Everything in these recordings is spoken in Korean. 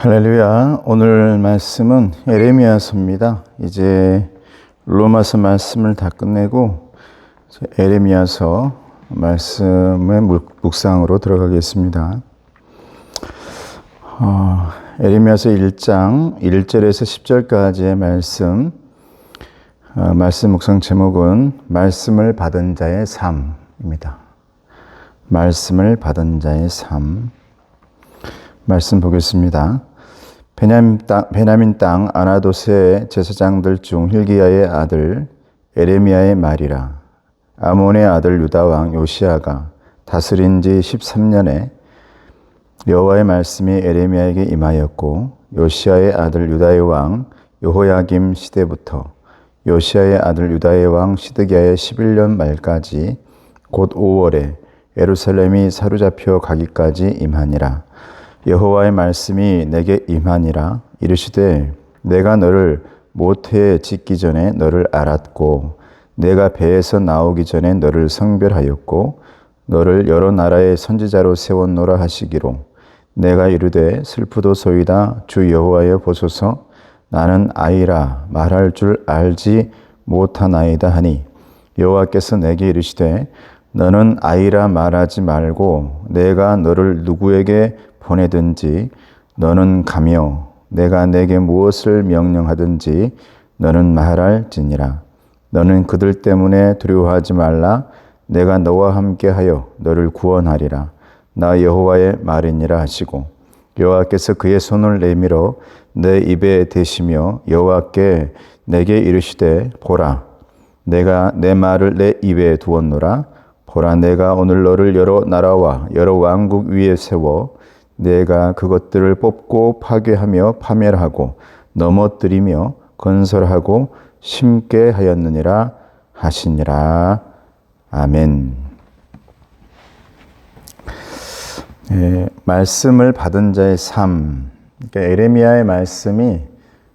할렐루야. 오늘 말씀은 에레미야서입니다. 이제 로마서 말씀을 다 끝내고 에레미야서 말씀의 묵상으로 들어가겠습니다. 에레미야서 1장 1절에서 10절까지의 말씀 묵상 제목은 말씀을 받은 자의 삶입니다. 말씀을 받은 자의 삶. 말씀 보겠습니다. 베냐민 땅 아나돗의 제사장들 중 hil기야의 아들 에레미야의 말이라. 아몬의 아들 유다 왕 요시야가 다스린 지 13년에 여호와의 말씀이 에레미야에게 임하였고, 요시야의 아들 유다의 왕 여호야김 시대부터 요시야의 아들 유다의 왕 시드기야의 11년 말까지 곧 5월에 예루살렘이 사로잡혀 가기까지 임하니라. 여호와의 말씀이 내게 임하니라. 이르시되 내가 너를 모태에 짓기 전에 너를 알았고, 내가 배에서 나오기 전에 너를 성별하였고, 너를 여러 나라의 선지자로 세웠노라 하시기로, 내가 이르되 슬프도소이다. 주 여호와여 보소서. 나는 아이라 말할 줄 알지 못하나이다 하니, 여호와께서 내게 이르시되 너는 아이라 말하지 말고 내가 너를 누구에게 보내든지 너는 가며 내가 내게 무엇을 명령하든지 너는 말할지니라. 너는 그들 때문에 두려워하지 말라. 내가 너와 함께하여 너를 구원하리라. 나 여호와의 말이니라 하시고, 여호와께서 그의 손을 내밀어 내 입에 대시며 여호와께 내게 이르시되 보라, 내가 내 말을 내 입에 두었노라. 보라, 내가 오늘 너를 여러 나라와 여러 왕국 위에 세워 내가 그것들을 뽑고 파괴하며 파멸하고 넘어뜨리며 건설하고 심게 하였느니라 하시니라. 아멘. 말씀을 받은 자의 삶. 그러니까 에레미야의 말씀이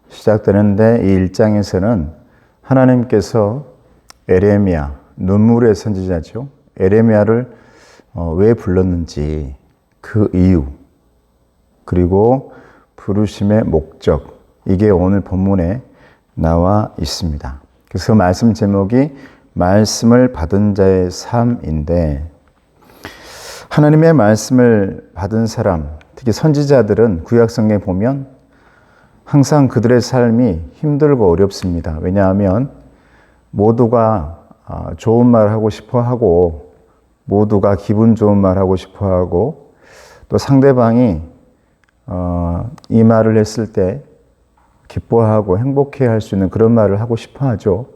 시작되는데 이 1장에서는 하나님께서 에레미야, 눈물의 선지자죠, 에레미야를 왜 불렀는지 그 이유, 그리고 부르심의 목적, 이게 오늘 본문에 나와 있습니다. 그래서 말씀 제목이 말씀을 받은 자의 삶인데, 하나님의 말씀을 받은 사람, 특히 선지자들은 구약성경에 보면 항상 그들의 삶이 힘들고 어렵습니다. 왜냐하면 모두가 좋은 말 하고 싶어 하고, 모두가 기분 좋은 말 하고 싶어 하고, 또 상대방이 이 말을 했을 때 기뻐하고 행복해 할 수 있는 그런 말을 하고 싶어 하죠.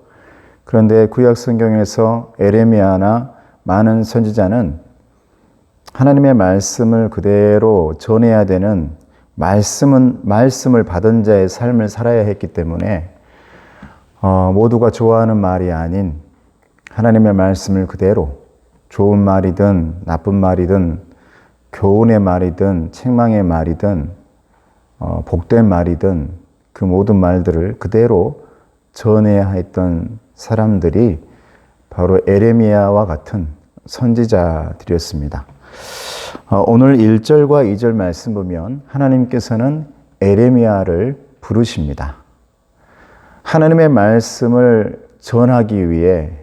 그런데 구약 성경에서 에레미야나 많은 선지자는 하나님의 말씀을 그대로 전해야 되는 말씀을 받은 자의 삶을 살아야 했기 때문에 모두가 좋아하는 말이 아닌 하나님의 말씀을 그대로, 좋은 말이든 나쁜 말이든 교훈의 말이든 책망의 말이든 복된 말이든 그 모든 말들을 그대로 전해야 했던 사람들이 바로 에레미야와 같은 선지자들이었습니다. 오늘 1절과 2절 말씀 보면 하나님께서는 에레미야를 부르십니다. 하나님의 말씀을 전하기 위해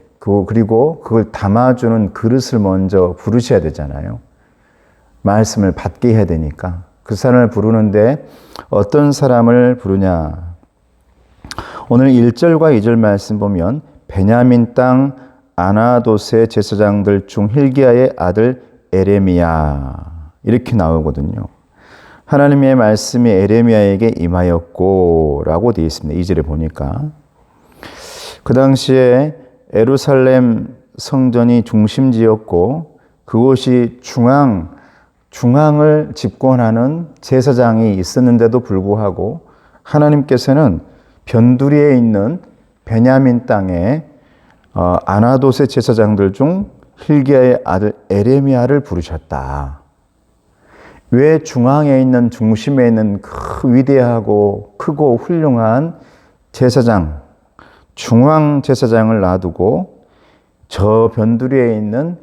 그리고 그걸 담아주는 그릇을 먼저 부르셔야 되잖아요. 말씀을 받게 해야 되니까. 그 사람을 부르는데 어떤 사람을 부르냐. 오늘 1절과 2절 말씀 보면 베냐민 땅 아나돗의 제사장들 중 hil기야의 아들 에레미야, 이렇게 나오거든요. 하나님의 말씀이 에레미야에게 임하였고 라고 되어 있습니다. 2절에 보니까. 그 당시에 예루살렘 성전이 중심지였고 그곳이 중앙을 집권하는 제사장이 있었는데도 불구하고 하나님께서는 변두리에 있는 베냐민 땅에 아나돗의 제사장들 중 hil기야의 아들 에레미야를 부르셨다. 왜 중앙에 있는, 중심에 있는 그 위대하고 크고 훌륭한 제사장, 중앙 제사장을 놔두고 저 변두리에 있는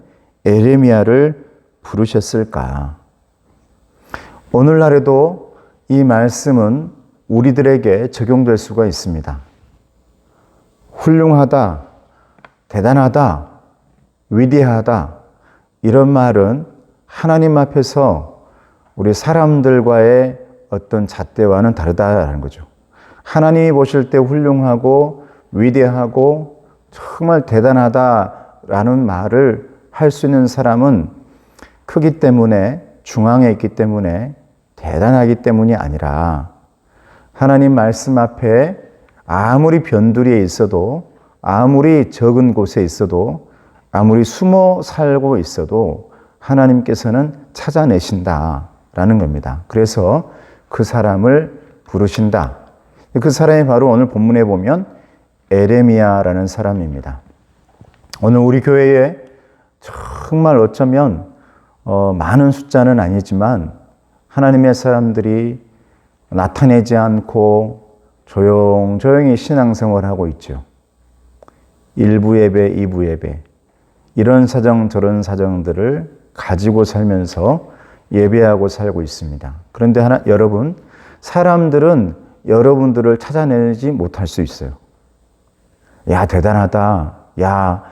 에레미야를 부르셨을까? 오늘날에도 이 말씀은 우리들에게 적용될 수가 있습니다. 훌륭하다, 대단하다, 위대하다 이런 말은 하나님 앞에서 우리 사람들과의 어떤 잣대와는 다르다라는 거죠. 하나님이 보실 때 훌륭하고 위대하고 정말 대단하다라는 말을 할 수 있는 사람은 크기 때문에, 중앙에 있기 때문에, 대단하기 때문이 아니라 하나님 말씀 앞에 아무리 변두리에 있어도, 아무리 적은 곳에 있어도, 아무리 숨어 살고 있어도 하나님께서는 찾아내신다라는 겁니다. 그래서 그 사람을 부르신다. 그 사람이 바로 오늘 본문에 보면 에레미야라는 사람입니다. 오늘 우리 교회에 정말 어쩌면 많은 숫자는 아니지만 하나님의 사람들이 나타내지 않고 조용조용히 신앙생활을 하고 있죠. 일부 예배, 이부 예배 이런 사정 저런 사정들을 가지고 살면서 예배하고 살고 있습니다. 그런데 여러분, 사람들은 여러분들을 찾아내지 못할 수 있어요. 야, 대단하다. 야,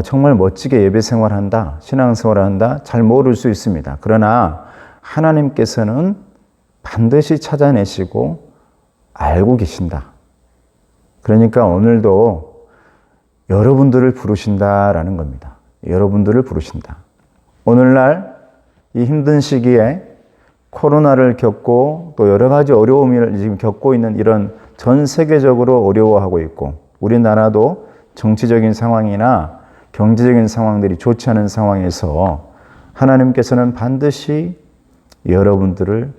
정말 멋지게 예배 생활한다. 신앙생활을 한다. 잘 모를 수 있습니다. 그러나 하나님께서는 반드시 찾아내시고 알고 계신다. 그러니까 오늘도 여러분들을 부르신다라는 겁니다. 여러분들을 부르신다. 오늘날 이 힘든 시기에 코로나를 겪고 또 여러 가지 어려움을 지금 겪고 있는 이런 전 세계적으로 어려워하고 있고 우리나라도 정치적인 상황이나 경제적인 상황들이 좋지 않은 상황에서 하나님께서는 반드시 여러분들을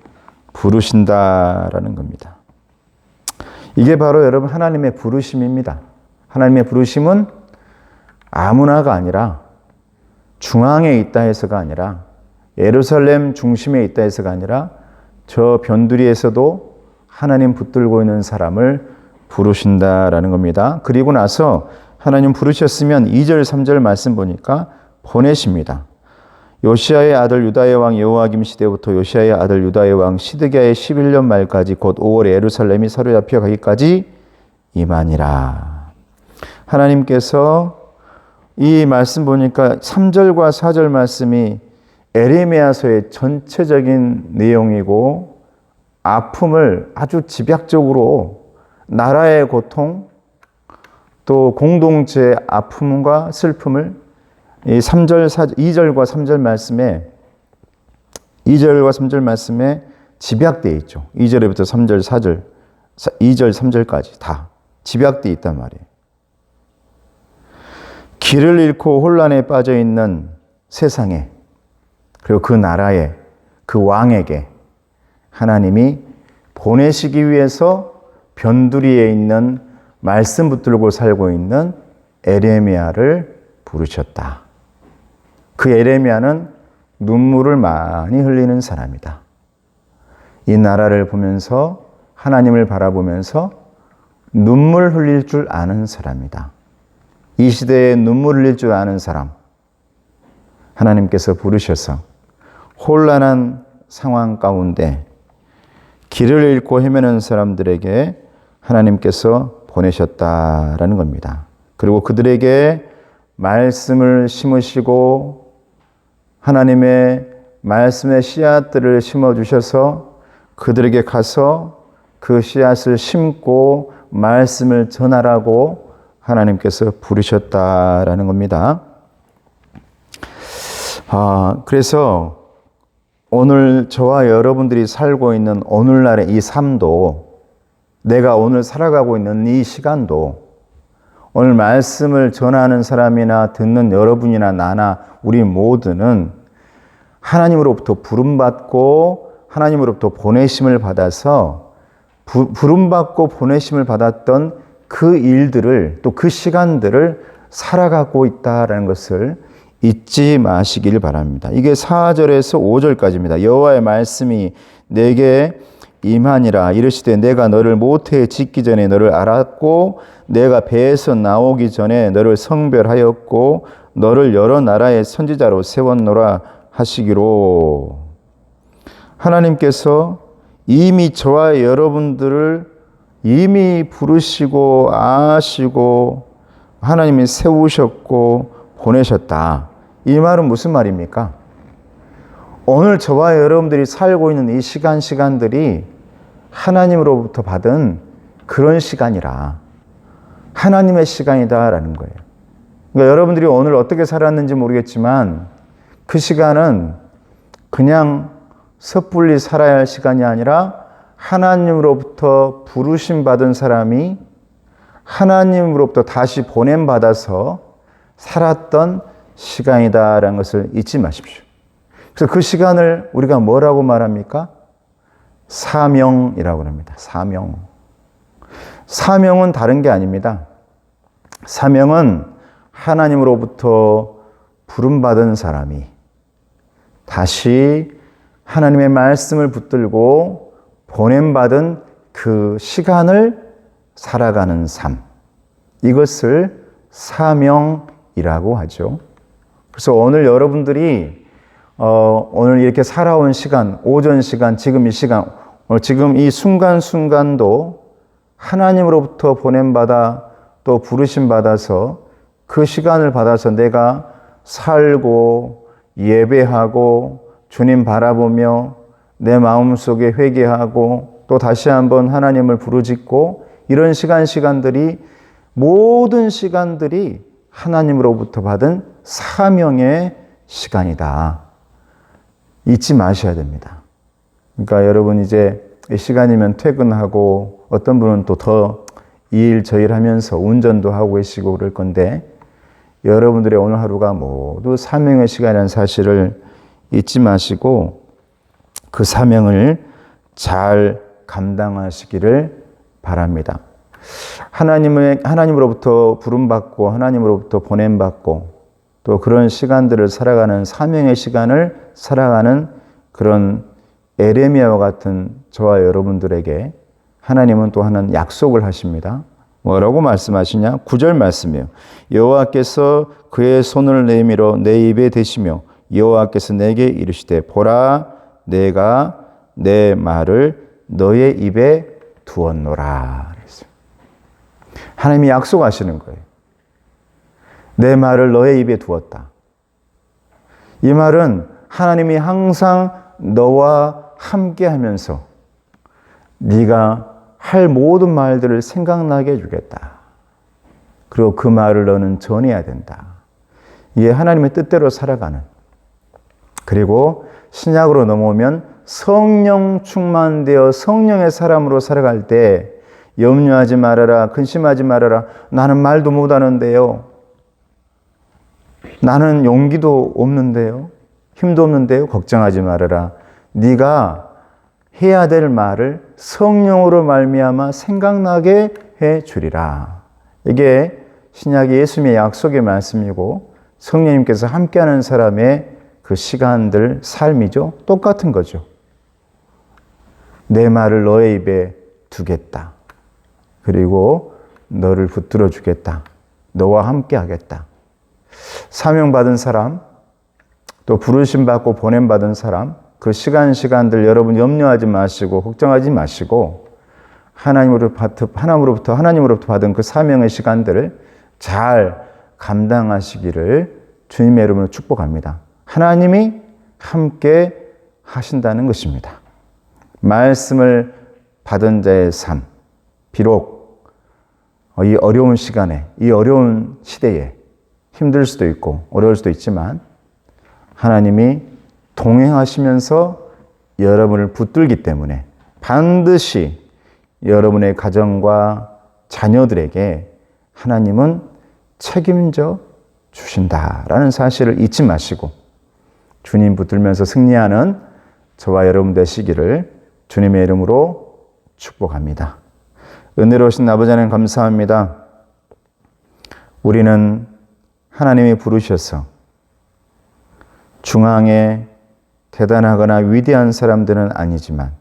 부르신다라는 겁니다. 이게 바로 여러분 하나님의 부르심입니다. 하나님의 부르심은 아무나가 아니라 중앙에 있다 해서가 아니라 예루살렘 중심에 있다 해서가 아니라 저 변두리에서도 하나님 붙들고 있는 사람을 부르신다라는 겁니다. 그리고 나서 하나님 부르셨으면 2절 3절 말씀 보니까 보내십니다. 요시야의 아들 유다의 왕 여호와김 시대부터 요시야의 아들 유다의 왕 시드기야의 11년 말까지 곧 5월에 예루살렘이 사로잡혀 가기까지 이만이라. 하나님께서 이 말씀 보니까 3절과 4절 말씀이 에레미야서의 전체적인 내용이고 아픔을 아주 집약적으로 나라의 고통 또 공동체의 아픔과 슬픔을 이 3절, 2절과 3절 말씀에 2절과 3절 말씀에 집약되어 있죠. 2절부터 3절, 4절, 2절, 3절까지 다 집약되어 있단 말이에요. 길을 잃고 혼란에 빠져 있는 세상에 그리고 그 나라에 그 왕에게 하나님이 보내시기 위해서 변두리에 있는 말씀 붙들고 살고 있는 에레미야를 부르셨다. 그 에레미야는 눈물을 많이 흘리는 사람이다. 이 나라를 보면서 하나님을 바라보면서 눈물 흘릴 줄 아는 사람이다. 이 시대에 눈물 흘릴 줄 아는 사람 하나님께서 부르셔서 혼란한 상황 가운데 길을 잃고 헤매는 사람들에게 하나님께서 보내셨다라는 겁니다. 그리고 그들에게 말씀을 심으시고 하나님의 말씀의 씨앗들을 심어주셔서 그들에게 가서 그 씨앗을 심고 말씀을 전하라고 하나님께서 부르셨다라는 겁니다. 그래서 오늘 저와 여러분들이 살고 있는 오늘날의 이 삶도 내가 오늘 살아가고 있는 이 시간도 오늘 말씀을 전하는 사람이나 듣는 여러분이나 나나 우리 모두는 하나님으로부터 부름받고 하나님으로부터 보내심을 받아서 부름받고 보내심을 받았던 그 일들을 또 그 시간들을 살아가고 있다라는 것을 잊지 마시길 바랍니다. 이게 4절에서 5절까지입니다. 여호와의 말씀이 내게 임하니라. 이르시되 내가 너를 모태에 짓기 전에 너를 알았고 내가 배에서 나오기 전에 너를 성별하였고 너를 여러 나라의 선지자로 세웠노라 하시기로. 하나님께서 이미 저와 여러분들을 이미 부르시고 아시고 하나님이 세우셨고 보내셨다. 이 말은 무슨 말입니까? 오늘 저와 여러분들이 살고 있는 이 시간들이 하나님으로부터 받은 그런 시간이라 하나님의 시간이다라는 거예요. 그러니까 여러분들이 오늘 어떻게 살았는지 모르겠지만 그 시간은 그냥 섣불리 살아야 할 시간이 아니라 하나님으로부터 부르심 받은 사람이 하나님으로부터 다시 보냄받아서 살았던 시간이다라는 것을 잊지 마십시오. 그래서 그 시간을 우리가 뭐라고 말합니까? 사명이라고 합니다. 사명. 사명은 다른 게 아닙니다. 사명은 하나님으로부터 부름받은 사람이 다시 하나님의 말씀을 붙들고 보냄받은 그 시간을 살아가는 삶. 이것을 사명이라고 하죠. 그래서 오늘 여러분들이 오늘 이렇게 살아온 시간, 오전 시간, 지금 이 시간, 지금 이 순간순간도 하나님으로부터 보냄받아 또 부르심 받아서 그 시간을 받아서 내가 살고 예배하고 주님 바라보며 내 마음속에 회개하고 또 다시 한번 하나님을 부르짖고 이런 시간들이 모든 시간들이 하나님으로부터 받은 사명의 시간이다. 잊지 마셔야 됩니다. 그러니까 여러분 이제 이 시간이면 퇴근하고 어떤 분은 또 더 이 일 저 일 하면서 운전도 하고 계시고 그럴 건데 여러분들의 오늘 하루가 모두 사명의 시간이라는 사실을 잊지 마시고 그 사명을 잘 감당하시기를 바랍니다. 하나님으로부터 부름받고 하나님으로부터 보냄받고 또 그런 시간들을 살아가는 사명의 시간을 살아가는 그런 에레미야와 같은 저와 여러분들에게 하나님은 또 하는 약속을 하십니다. 뭐라고 말씀하시냐? 9절 말씀이에요. 여호와께서 그의 손을 내밀어 내 입에 대시며 여호와께서 내게 이르시되 보라 내가 내 말을 너의 입에 두었노라. 하나님이 약속하시는 거예요. 내 말을 너의 입에 두었다. 이 말은 하나님이 항상 너와 함께 하면서 네가 할 모든 말들을 생각나게 해주겠다. 그리고 그 말을 너는 전해야 된다. 이게 하나님의 뜻대로 살아가는. 그리고 신약으로 넘어오면 성령 충만되어 성령의 사람으로 살아갈 때 염려하지 말아라, 근심하지 말아라. 나는 말도 못하는데요. 나는 용기도 없는데요. 힘도 없는데요. 걱정하지 말아라. 네가 해야 될 말을 성령으로 말미암아 생각나게 해 주리라. 이게 신약의 예수님의 약속의 말씀이고 성령님께서 함께하는 사람의 그 시간들, 삶이죠. 똑같은 거죠. 내 말을 너의 입에 두겠다. 그리고 너를 붙들어 주겠다. 너와 함께 하겠다. 사명받은 사람, 또 부르심 받고 보냄 받은 사람, 그 시간들 여러분 염려하지 마시고 걱정하지 마시고 하나님으로부터 받은 그 사명의 시간들을 잘 감당하시기를 주님의 이름으로 축복합니다. 하나님이 함께 하신다는 것입니다. 말씀을 받은 자의 삶, 비록 이 어려운 시간에, 이 어려운 시대에 힘들 수도 있고 어려울 수도 있지만 하나님이 동행하시면서 여러분을 붙들기 때문에 반드시 여러분의 가정과 자녀들에게 하나님은 책임져 주신다라는 사실을 잊지 마시고 주님 붙들면서 승리하는 저와 여러분 되시기를 주님의 이름으로 축복합니다. 은혜로우신 아버지 하나님 감사합니다. 우리는 하나님이 부르셔서 중앙에 대단하거나 위대한 사람들은 아니지만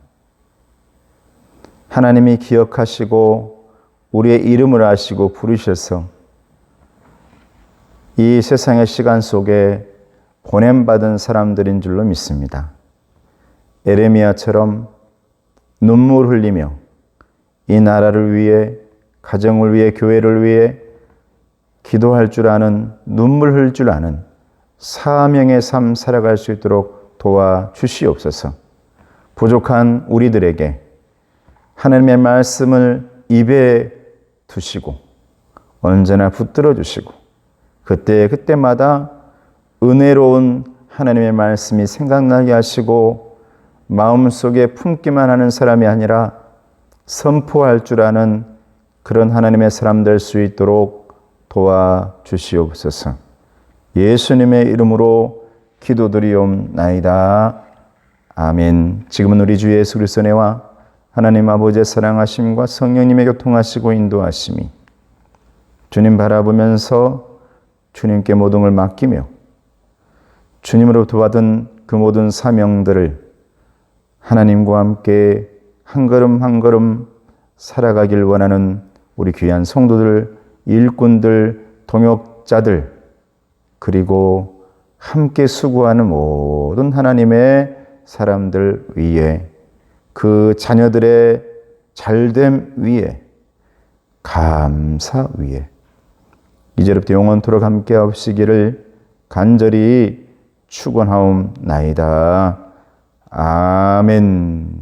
하나님이 기억하시고 우리의 이름을 아시고 부르셔서 이 세상의 시간 속에 보냄받은 사람들인 줄로 믿습니다. 에레미야처럼 눈물 흘리며 이 나라를 위해, 가정을 위해, 교회를 위해 기도할 줄 아는, 눈물 흘릴 줄 아는 사명의 삶 살아갈 수 있도록 도와주시옵소서. 부족한 우리들에게 하나님의 말씀을 입에 두시고 언제나 붙들어 주시고 그때마다 은혜로운 하나님의 말씀이 생각나게 하시고 마음속에 품기만 하는 사람이 아니라 선포할 줄 아는 그런 하나님의 사람 될 수 있도록 도와주시옵소서. 예수님의 이름으로 기도드리옵나이다. 아멘. 지금은 우리 주 예수 그리스도의 은혜와 하나님 아버지의 사랑하심과 성령님의 교통하시고 인도하심이 주님 바라보면서 주님께 모든 걸 맡기며 주님으로부터 받은 그 모든 사명들을 하나님과 함께 한 걸음 한 걸음 살아가길 원하는 우리 귀한 성도들, 일꾼들, 동역자들, 그리고 함께 수고하는 모든 하나님의 사람들 위에, 그 자녀들의 잘됨 위에, 감사 위에 이제부터 영원토록 함께 하시기를 간절히 축원하옵나이다. 아멘.